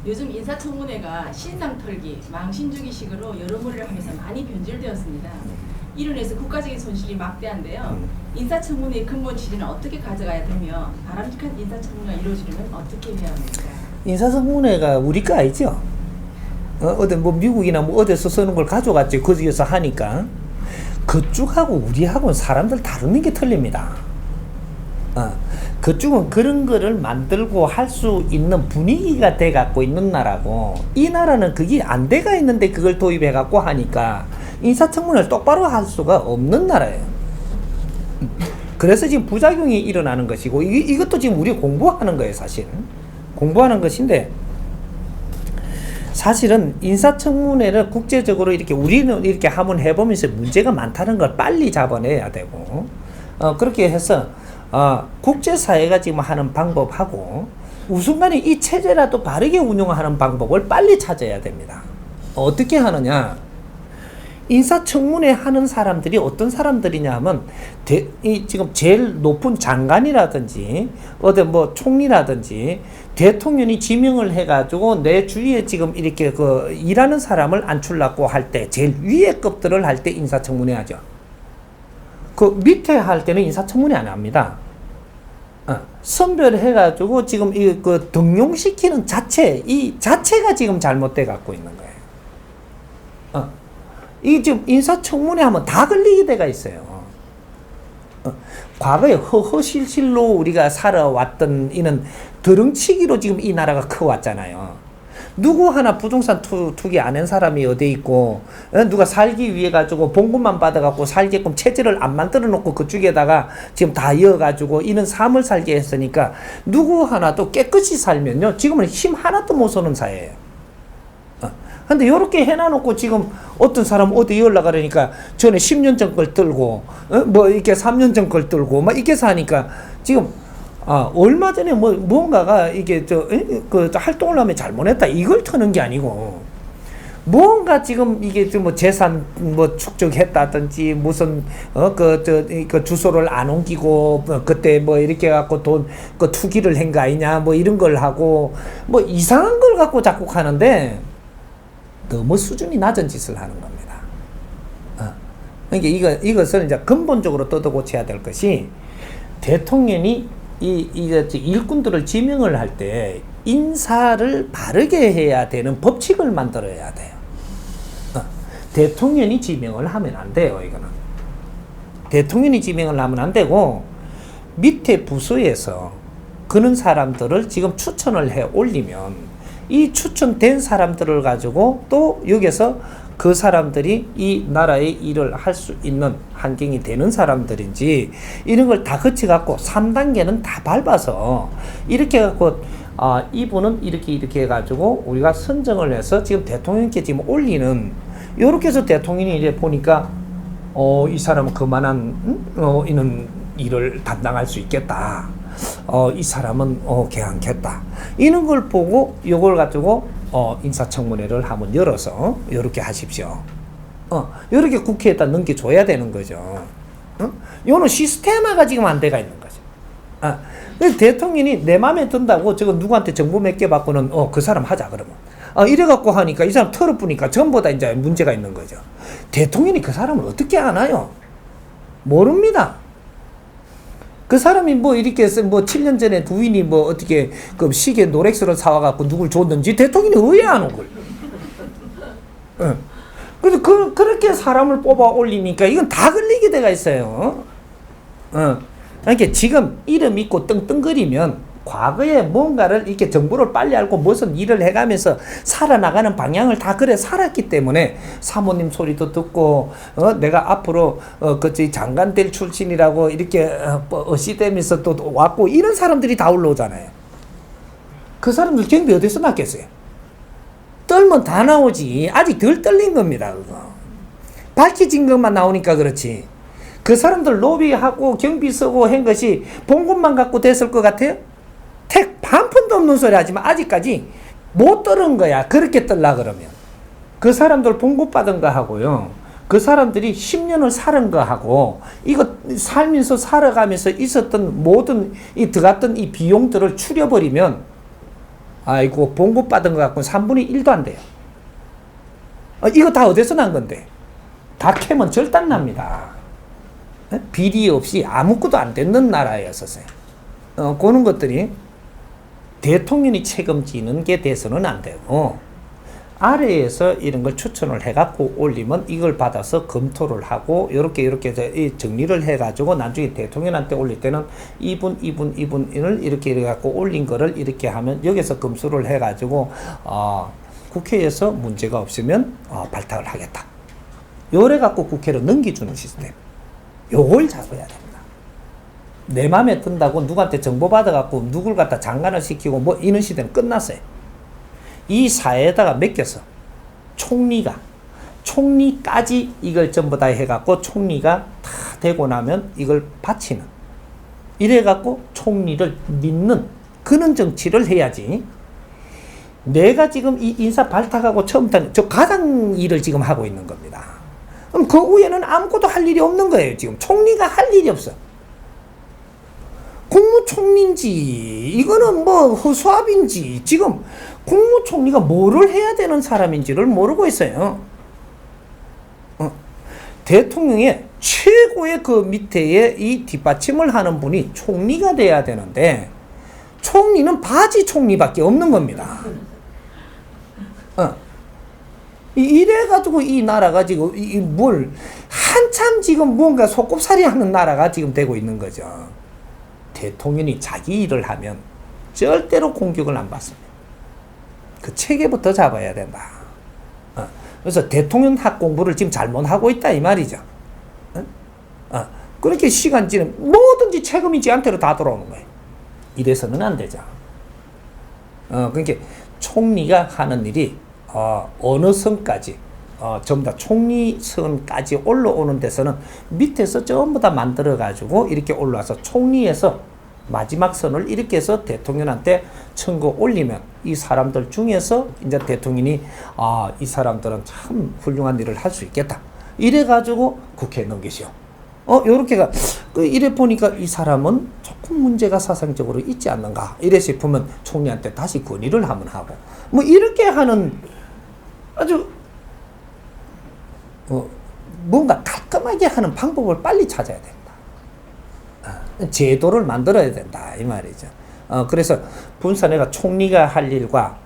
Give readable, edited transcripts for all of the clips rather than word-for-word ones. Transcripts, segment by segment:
요즘 인사청문회가 신상털기, 망신주기식으로 여론몰이를 하면서 많이 변질되었습니다. 이로 인해서 국가적인 손실이 막대한데요. 인사청문회의 근본 취지는 어떻게 가져가야 되며 바람직한 인사청문회가 이루어지려면 어떻게 해야 합니까? 인사청문회가 우리 거 아니죠? 어디 뭐 미국이나 뭐 어디서 쓰는 걸 가져갔지. 거기에서 하니까 그쪽하고 우리하고는 사람들 다루는 게 틀립니다. 그쪽은 그런 거를 만들고 할 수 있는 분위기가 돼 갖고 있는 나라고, 이 나라는 그게 안 돼가 있는데 그걸 도입해 갖고 하니까 인사청문회를 똑바로 할 수가 없는 나라예요. 그래서 지금 부작용이 일어나는 것이고, 이것도 지금 우리 공부하는 거예요. 사실은 공부하는 것인데, 사실은 인사청문회를 국제적으로 이렇게 우리는 이렇게 한번 해보면서 문제가 많다는 걸 빨리 잡아내야 되고, 그렇게 해서 국제사회가 지금 하는 방법하고 우선간에 이 체제라도 바르게 운영하는 방법을 빨리 찾아야 됩니다. 어떻게 하느냐? 인사청문회 하는 사람들이 어떤 사람들이냐 하면 지금 제일 높은 장관이라든지 어디 뭐 총리라든지 대통령이 지명을 해가지고 내 주위에 지금 이렇게 일하는 사람을 안출라고 할 때 제일 위에 급들을 할 때 인사청문회 하죠. 그 밑에 할 때는 인사청문회 안 합니다. 선별해가지고 지금 등용시키는 이 자체가 지금 잘못돼 갖고 있는 거예요. 이 지금 인사청문회 하면 다 걸리게 돼가 있어요. 과거에 허허실실로 우리가 살아왔던 이는 드렁치기로 지금 이 나라가 커왔잖아요. 누구 하나 부동산 투기 안 한 사람이 어디 있고, 누가 살기 위해 가지고 봉급만 받아갖고 살게끔 체제를 안 만들어 놓고 그쪽에다가 지금 다 이어가지고 이는 삶을 살게 했으니까 누구 하나도 깨끗이 살면요, 지금은 힘 하나도 못 쏘는 사회예요. 근데 요렇게 해놔놓고 지금 어떤 사람 어디 연락하려니까 전에 10년 전 걸 들고, 뭐 이렇게 3년 전 걸 들고 막 이렇게 사니까 지금 얼마 전에 뭔가가 이게 활동을 하면 잘못했다 이걸 터는 게 아니고, 뭔가 지금 이게 뭐 재산 축적했다든지 무슨 주소를 안 옮기고 그때 뭐 이렇게 갖고 돈 투기를 한 거 아니냐 뭐 이런 걸 하고 뭐 이상한 걸 갖고 자꾸 하는데 너무 수준이 낮은 짓을 하는 겁니다. 그러니까 이것을 이제 근본적으로 뜯어 고쳐야 될 것이, 대통령이 일꾼들을 지명을 할 때 인사를 바르게 해야 되는 법칙을 만들어야 돼요. 대통령이 지명을 하면 안 돼요. 이거는 대통령이 지명을 하면 안 되고, 밑에 부서에서 그런 사람들을 지금 추천을 해 올리면 이 추천된 사람들을 가지고 또 여기서 그 사람들이 이 나라의 일을 할 수 있는 환경이 되는 사람들인지 이런 걸 다 거쳐갖고 3단계는 다 밟아서 이렇게 해갖고 이분은 이렇게 해가지고 우리가 선정을 해서 지금 대통령께 지금 올리는, 요렇게 해서 대통령이 이제 보니까 이 사람은 그만한 이런 일을 담당할 수 있겠다. 이 사람은 괜찮겠다. 이런 걸 보고 요걸 가지고 인사청문회를 한번 열어서 요렇게 하십시오. 요렇게 국회에다 넘겨줘야 되는 거죠. 요는 시스템화가 지금 안 돼가 있는 거죠. 그래서 대통령이 내 맘에 든다고 저거 누구한테 정보 몇 개 받고는 그 사람 하자 그러면 이래갖고 하니까 이 사람 털어보니까 전부 다 이제 문제가 있는 거죠. 대통령이 그 사람을 어떻게 아나요? 모릅니다. 그 사람이 뭐 이렇게 해서 뭐 7년 전에 부인이 뭐 어떻게 그 시계 노렉스를 사와갖고 누굴 줬는지 대통령이 왜 아는 걸? 그래서 그렇게 사람을 뽑아 올리니까 이건 다 걸리게 돼가 있어요. 그러니까 지금 이름 있고 떵떵거리면 과거에 뭔가를 이렇게 정보를 빨리 알고 무슨 일을 해가면서 살아나가는 방향을 다 그래 살았기 때문에 사모님 소리도 듣고 내가 앞으로 장관 될 출신이라고 이렇게 어시되면서 또 왔고 이런 사람들이 다 올라오잖아요. 그 사람들 경비 어디서 났겠어요? 떨면 다 나오지. 아직 덜 떨린 겁니다. 그거 밝혀진 것만 나오니까 그렇지. 그 사람들 로비하고 경비 쓰고 한 것이 봉급만 갖고 됐을 것 같아요? 한 푼도 없는 소리 하지만 아직까지 못 떨은 거야. 그렇게 떨라 그러면. 그 사람들 봉급 받은 거 하고요. 그 사람들이 10년을 살은 거 하고 이거 살면서 살아가면서 있었던 모든 들어갔던 이 비용들을 추려버리면 아이고 봉급 받은 거 갖고는 3분의 1도 안 돼요. 이거 다 어디서 난 건데? 다 캐면 절단 납니다. 비리 없이 아무것도 안 되는 나라였었어요. 그런 것들이 대통령이 책임지는 게 돼서는 안 되고, 아래에서 이런 걸 추천을 해갖고 올리면 이걸 받아서 검토를 하고, 요렇게 정리를 해가지고 나중에 대통령한테 올릴 때는 이분을 이렇게 해갖고 올린 거를 이렇게 하면 여기서 검수를 해가지고, 국회에서 문제가 없으면 발탁을 하겠다. 요래 갖고 국회로 넘겨주는 시스템. 요걸 잡아야 됩니다. 내 맘에 든다고 누구한테 정보 받아갖고 누굴 갖다 장관을 시키고 뭐 이런 시대는 끝났어요. 이 사회에다가 맡겨서 총리까지 이걸 전부 다 해갖고 총리가 다 되고 나면 이걸 바치는, 이래갖고 총리를 믿는 그런 정치를 해야지. 내가 지금 이 인사 발탁하고 처음부터 저 가장 일을 지금 하고 있는 겁니다. 그럼 그 후에는 아무것도 할 일이 없는 거예요. 지금 총리가 할 일이 없어. 국무총리인지 이거는 뭐 허수아비인지 지금 국무총리가 뭐를 해야 되는 사람인지를 모르고 있어요. 대통령의 최고의 그 밑에에 이 뒷받침을 하는 분이 총리가 돼야 되는데, 총리는 바지 총리밖에 없는 겁니다. 이래가지고 이 나라가 지금 한참 지금 뭔가 속곱살이 하는 나라가 지금 되고 있는 거죠. 대통령이 자기 일을 하면 절대로 공격을 안 받습니다. 그 체계부터 잡아야 된다. 그래서 대통령 학 공부를 지금 잘못하고 있다 이 말이죠. 그렇게 시간 지는 뭐든지 책임이 지한테로 다 돌아오는 거예요. 이래서는 안 되죠. 그러니까 총리가 하는 일이 어느 선까지 전부 다 총리 선까지 올라오는 데서는 밑에서 전부 다 만들어 가지고 이렇게 올라와서 총리에서 마지막 선을 이렇게 해서 대통령한테 청구 올리면 이 사람들 중에서 이제 대통령이 이 사람들은 참 훌륭한 일을 할 수 있겠다. 이래 가지고 국회에 넘기시오. 요렇게가 이래 보니까 이 사람은 조금 문제가 사상적으로 있지 않는가 이래 싶으면 총리한테 다시 건의를 한번 하고 뭐 이렇게 하는 아주 뭔가 깔끔하게 하는 방법을 빨리 찾아야 된다. 제도를 만들어야 된다 이 말이죠. 그래서 분산회가 총리가 할 일과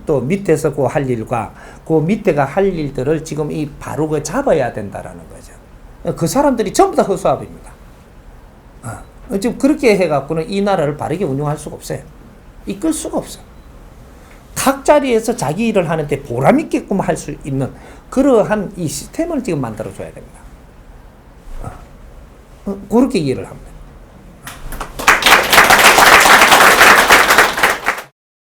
또 밑에서 그 할 일과 그 밑에가 할 일들을 지금 이 바로 그 잡아야 된다라는 거죠. 그 사람들이 전부 다 허수아비입니다. 지금 그렇게 해갖고는 이 나라를 바르게 운영할 수가 없어요. 이끌 수가 없어요. 각 자리에서 자기 일을 하는데 보람 있게끔 할 수 있는 그러한 이 시스템을 지금 만들어줘야 됩니다. 그렇게 이해를 합니다.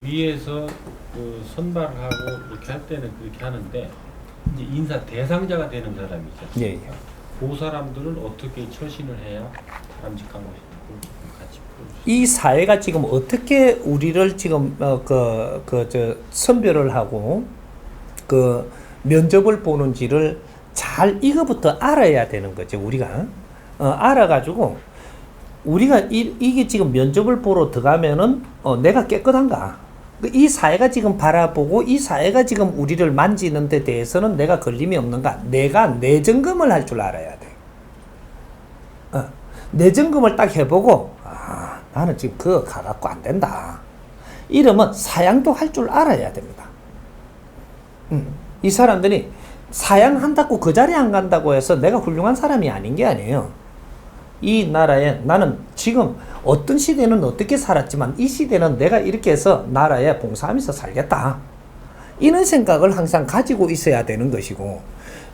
위에서 그 선발하고 그렇게 할 때는 그렇게 하는데 이제 인사 대상자가 되는 사람이 있죠. 예. 그 사람들은 어떻게 처신을 해야 바람직한 것인지 같이 풀어주세요. 이 사회가 지금 어떻게 우리를 지금 선별을 하고 그 면접을 보는지를 잘 이거부터 알아야 되는 거죠. 우리가 알아가지고 우리가 이게 지금 면접을 보러 들어가면은 내가 깨끗한가? 이 사회가 지금 바라보고 이 사회가 지금 우리를 만지는 데 대해서는 내가 걸림이 없는가? 내가 내 점검을 할 줄 알아야 돼. 내 점검을 딱 해보고 나는 지금 그거 가갖고 안 된다. 이러면 사양도 할 줄 알아야 됩니다. 이 사람들이 사양한다고 그 자리에 안 간다고 해서 내가 훌륭한 사람이 아닌 게 아니에요. 이 나라에 나는 지금 어떤 시대는 어떻게 살았지만 이 시대는 내가 이렇게 해서 나라에 봉사하면서 살겠다. 이런 생각을 항상 가지고 있어야 되는 것이고,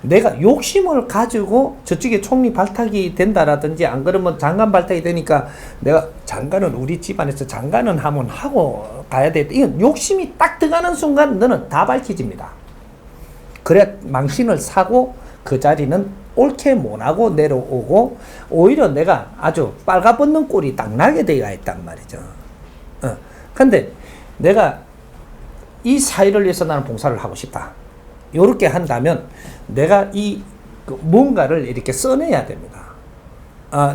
내가 욕심을 가지고 저쪽에 총리 발탁이 된다라든지 안 그러면 장관 발탁이 되니까 내가 장관은 우리 집안에서 장관은 한번 하고 가야 돼. 이건 욕심이 딱 들어가는 순간 너는 다 밝혀집니다. 그래 망신을 사고 그 자리는 옳게 못하고 내려오고 오히려 내가 아주 빨가벗는 꼴이 딱 나게 되어 있단 말이죠. 근데 내가 이 사회를 위해서 나는 봉사를 하고 싶다. 요렇게 한다면 내가 뭔가를 이렇게 써내야 됩니다.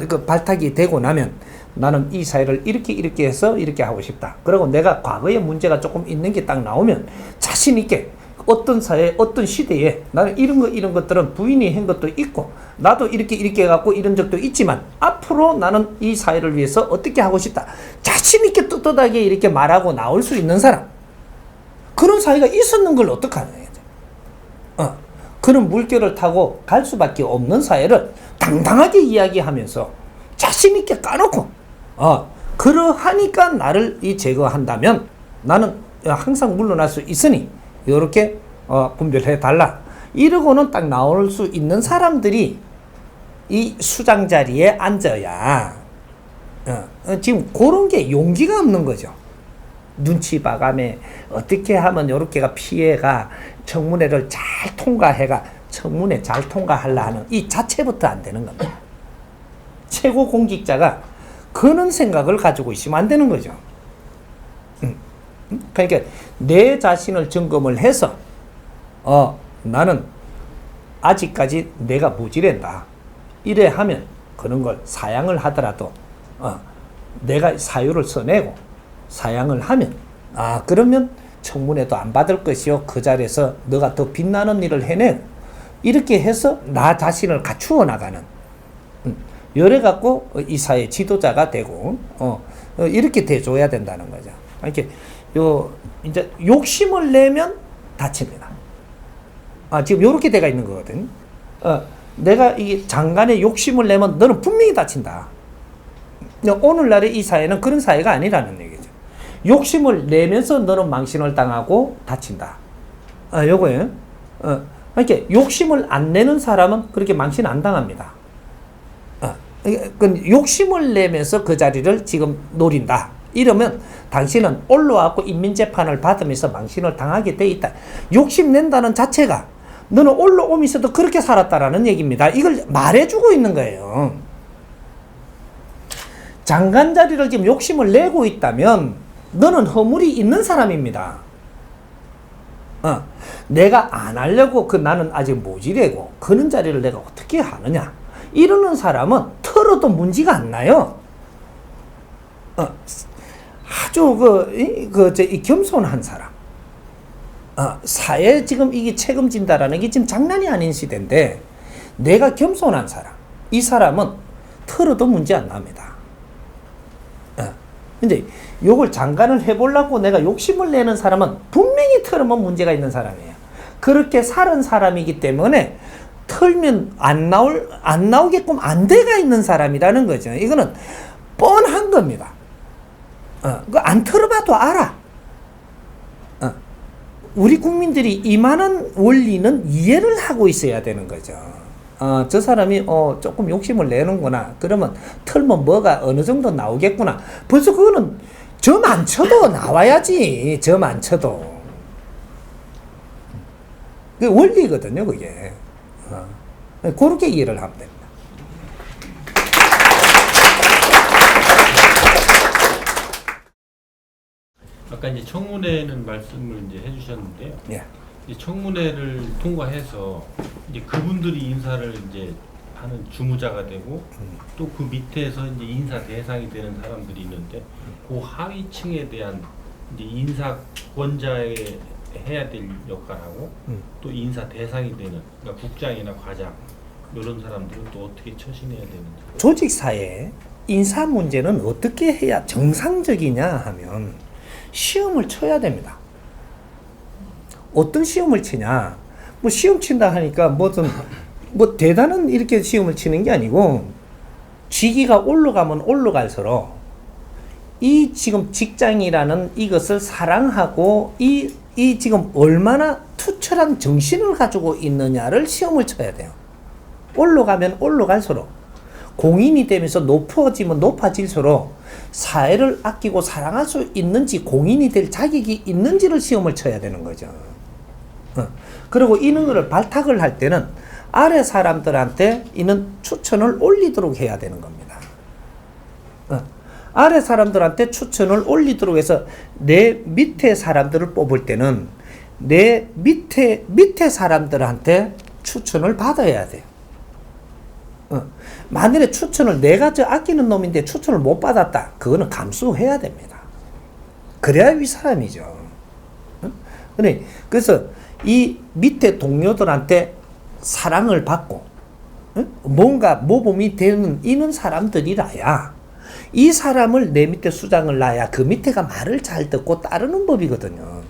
그 발탁이 되고 나면 나는 이 사회를 이렇게 해서 이렇게 하고 싶다. 그리고 내가 과거에 문제가 조금 있는 게 딱 나오면 자신 있게 어떤 사회, 어떤 시대에 나는 이런 것들은 부인이 한 것도 있고 나도 이렇게 해갖고 이런 적도 있지만 앞으로 나는 이 사회를 위해서 어떻게 하고 싶다. 자신 있게 떳떳하게 이렇게 말하고 나올 수 있는 사람. 그런 사회가 있었는 걸 어떡하냐. 그런 물결을 타고 갈 수밖에 없는 사회를 당당하게 이야기하면서 자신 있게 까놓고 그러하니까 나를 제거한다면 나는 항상 물러날 수 있으니 이렇게 분별해 달라. 이러고는 딱 나올 수 있는 사람들이 이 수장 자리에 앉아야 지금 그런 게 용기가 없는 거죠. 눈치 봐가며 어떻게 하면 요렇게가 피해가 청문회를 잘 통과해가 청문회 잘 통과하려 하는 이 자체부터 안 되는 겁니다. 최고 공직자가 그런 생각을 가지고 있으면 안 되는 거죠. 그러니까 내 자신을 점검을 해서 나는 아직까지 내가 모질한다. 이래 하면 그런 걸 사양을 하더라도 내가 사유를 써내고 사양을 하면 그러면 청문회도 안 받을 것이요. 그 자리에서 너가 더 빛나는 일을 해내고 이렇게 해서 나 자신을 갖추어 나가는 이래 갖고 이 사회 지도자가 되고 이렇게 돼줘야 된다는 거죠. 이렇게 이제 욕심을 내면 다칩니다. 지금 이렇게 돼가 있는 거거든. 내가 이 장관의 욕심을 내면 너는 분명히 다친다. 오늘날의 이 사회는 그런 사회가 아니라는 얘기죠. 욕심을 내면서 너는 망신을 당하고 다친다. 요거예요. 이렇게 욕심을 안 내는 사람은 그렇게 망신 안 당합니다. 욕심을 내면서 그 자리를 지금 노린다. 이러면 당신은 올라와서 인민재판을 받으면서 망신을 당하게 돼 있다. 욕심낸다는 자체가 너는 올라오면서도 그렇게 살았다라는 얘기입니다. 이걸 말해주고 있는 거예요. 장관 자리를 지금 욕심을 내고 있다면 너는 허물이 있는 사람입니다. 내가 안 하려고 나는 아직 모질하고 그런 자리를 내가 어떻게 하느냐 이러는 사람은 털어도 문제가 안 나요. 아주 겸손한 사람. 사회에 지금 이게 책임진다라는 게 지금 장난이 아닌 시대인데 내가 겸손한 사람. 이 사람은 털어도 문제 안 납니다. 근데 요걸 장관을 해보려고 내가 욕심을 내는 사람은 분명히 털으면 문제가 있는 사람이에요. 그렇게 살은 사람이기 때문에 털면 안 나오게끔 안 돼가 있는 사람이라는 거죠. 이거는 뻔한 겁니다. 그거 안 털어봐도 알아. 우리 국민들이 이만한 원리는 이해를 하고 있어야 되는 거죠. 저 사람이 조금 욕심을 내는구나. 그러면 털면 뭐가 어느 정도 나오겠구나. 벌써 그거는 점 안 쳐도 나와야지. 점 안 쳐도. 그게 원리거든요, 그게. 그렇게 이해를 하면 됩니다. 아까 이제 청문회는 말씀을 이제 해주셨는데요. 예. 이제 청문회를 통과해서 이제 그분들이 인사를 이제 하는 주무자가 되고 또 그 밑에서 이제 인사 대상이 되는 사람들이 있는데 그 하위층에 대한 이제 인사권자의 해야 될 역할하고 또 인사 대상이 되는 그러니까 국장이나 과장 이런 사람들은 또 어떻게 처신해야 되는지. 조직사회 인사 문제는 어떻게 해야 정상적이냐 하면 시험을 쳐야 됩니다. 어떤 시험을 치냐? 뭐 시험 친다 하니까 뭐 대단한 이렇게 시험을 치는 게 아니고 직위가 올라가면 올라갈수록 이 지금 직장이라는 이것을 사랑하고 이 지금 얼마나 투철한 정신을 가지고 있느냐를 시험을 쳐야 돼요. 올라가면 올라갈수록 공인이 되면서 높아지면 높아질수록 사회를 아끼고 사랑할 수 있는지 공인이 될 자격이 있는지를 시험을 쳐야 되는 거죠. 그리고 이런 거를 발탁을 할 때는 아래 사람들한테 이는 추천을 올리도록 해야 되는 겁니다. 아래 사람들한테 추천을 올리도록 해서 내 밑에 사람들을 뽑을 때는 내 밑에 사람들한테 추천을 받아야 돼요. 만일에 추천을 내가 아끼는 놈인데 추천을 못 받았다. 그거는 감수해야 됩니다. 그래야 위 사람이죠. 그래서 이 밑에 동료들한테 사랑을 받고 뭔가 모범이 되는 이런 사람들이라야 이 사람을 내 밑에 수장을 놔야 그 밑에가 말을 잘 듣고 따르는 법이거든요.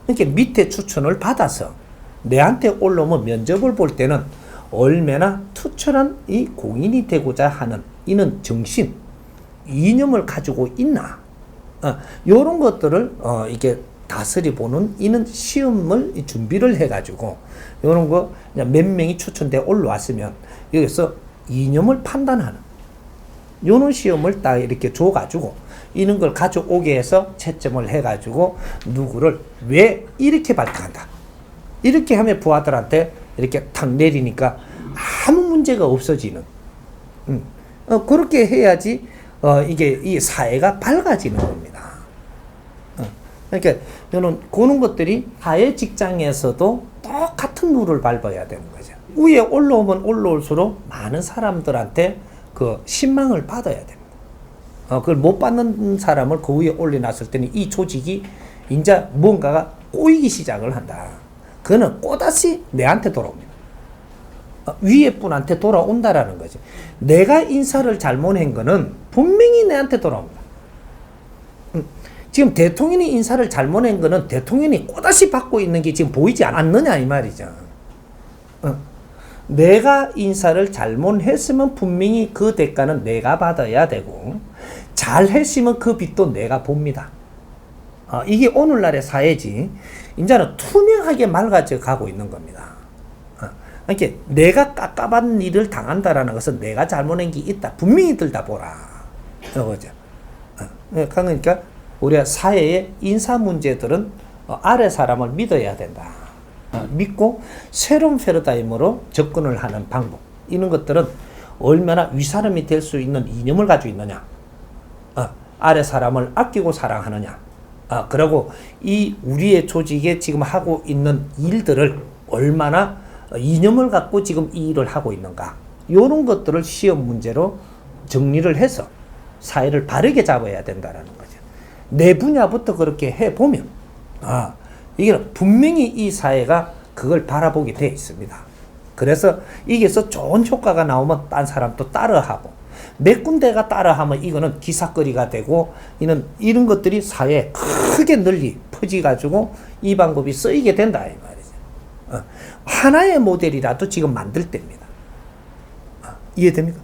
그러니까 밑에 추천을 받아서 내한테 올라오면 면접을 볼 때는 얼마나 투철한 이 공인이 되고자 하는 이런 정신, 이념을 가지고 있나, 요런 것들을 이게 다스리 보는 이런 시험을 준비를 해가지고 요런 거 몇 명이 추천돼 올라왔으면 여기서 이념을 판단하는 요런 시험을 딱 이렇게 줘가지고 이런 걸 가져오게 해서 채점을 해가지고 누구를 왜 이렇게 발탁한다. 이렇게 하면 부하들한테 이렇게 탁 내리니까 아무 문제가 없어지는. 그렇게 해야지 이게 이 사회가 밝아지는 겁니다. 그러니까 저는 그런 것들이 사회 직장에서도 똑같은 룰을 밟아야 되는 거죠. 위에 올라오면 올라올수록 많은 사람들한테 그 신망을 받아야 됩니다. 그걸 못 받는 사람을 그 위에 올려놨을 때는 이 조직이 이제 뭔가가 꼬이기 시작을 한다. 그거는 꼬다시 내한테 돌아옵니다. 위에 분한테 돌아온다라는 거지. 내가 인사를 잘못한 거는 분명히 내한테 돌아옵니다. 지금 대통령이 인사를 잘못한 거는 대통령이 꼬다시 받고 있는 게 지금 보이지 않느냐 이 말이죠. 내가 인사를 잘못했으면 분명히 그 대가는 내가 받아야 되고 잘했으면 그 빚도 내가 봅니다. 이게 오늘날의 사회지. 이제는 투명하게 맑아져 가고 있는 겁니다. 그러니까 내가 깝깝한 일을 당한다라는 것은 내가 잘못한 게 있다. 분명히 들다 보라. 그거죠. 그러니까 우리가 사회의 인사 문제들은 아래 사람을 믿어야 된다. 믿고 새로운 패러다임으로 접근을 하는 방법. 이런 것들은 얼마나 윗사람이 될 수 있는 이념을 가지고 있느냐. 아래 사람을 아끼고 사랑하느냐. 그리고 이 우리의 조직에 지금 하고 있는 일들을 얼마나 이념을 갖고 지금 이 일을 하고 있는가. 이런 것들을 시험 문제로 정리를 해서 사회를 바르게 잡아야 된다는 거죠. 내 분야부터 그렇게 해보면 이게 분명히 이 사회가 그걸 바라보게 되어 있습니다. 그래서 이게서 좋은 효과가 나오면 딴 사람도 따라하고 몇 군데가 따라하면 이거는 기사거리가 되고 이런 것들이 사회에 크게 널리 퍼지가지고 이 방법이 쓰이게 된다 이 말이죠. 하나의 모델이라도 지금 만들 때입니다. 이해됩니까?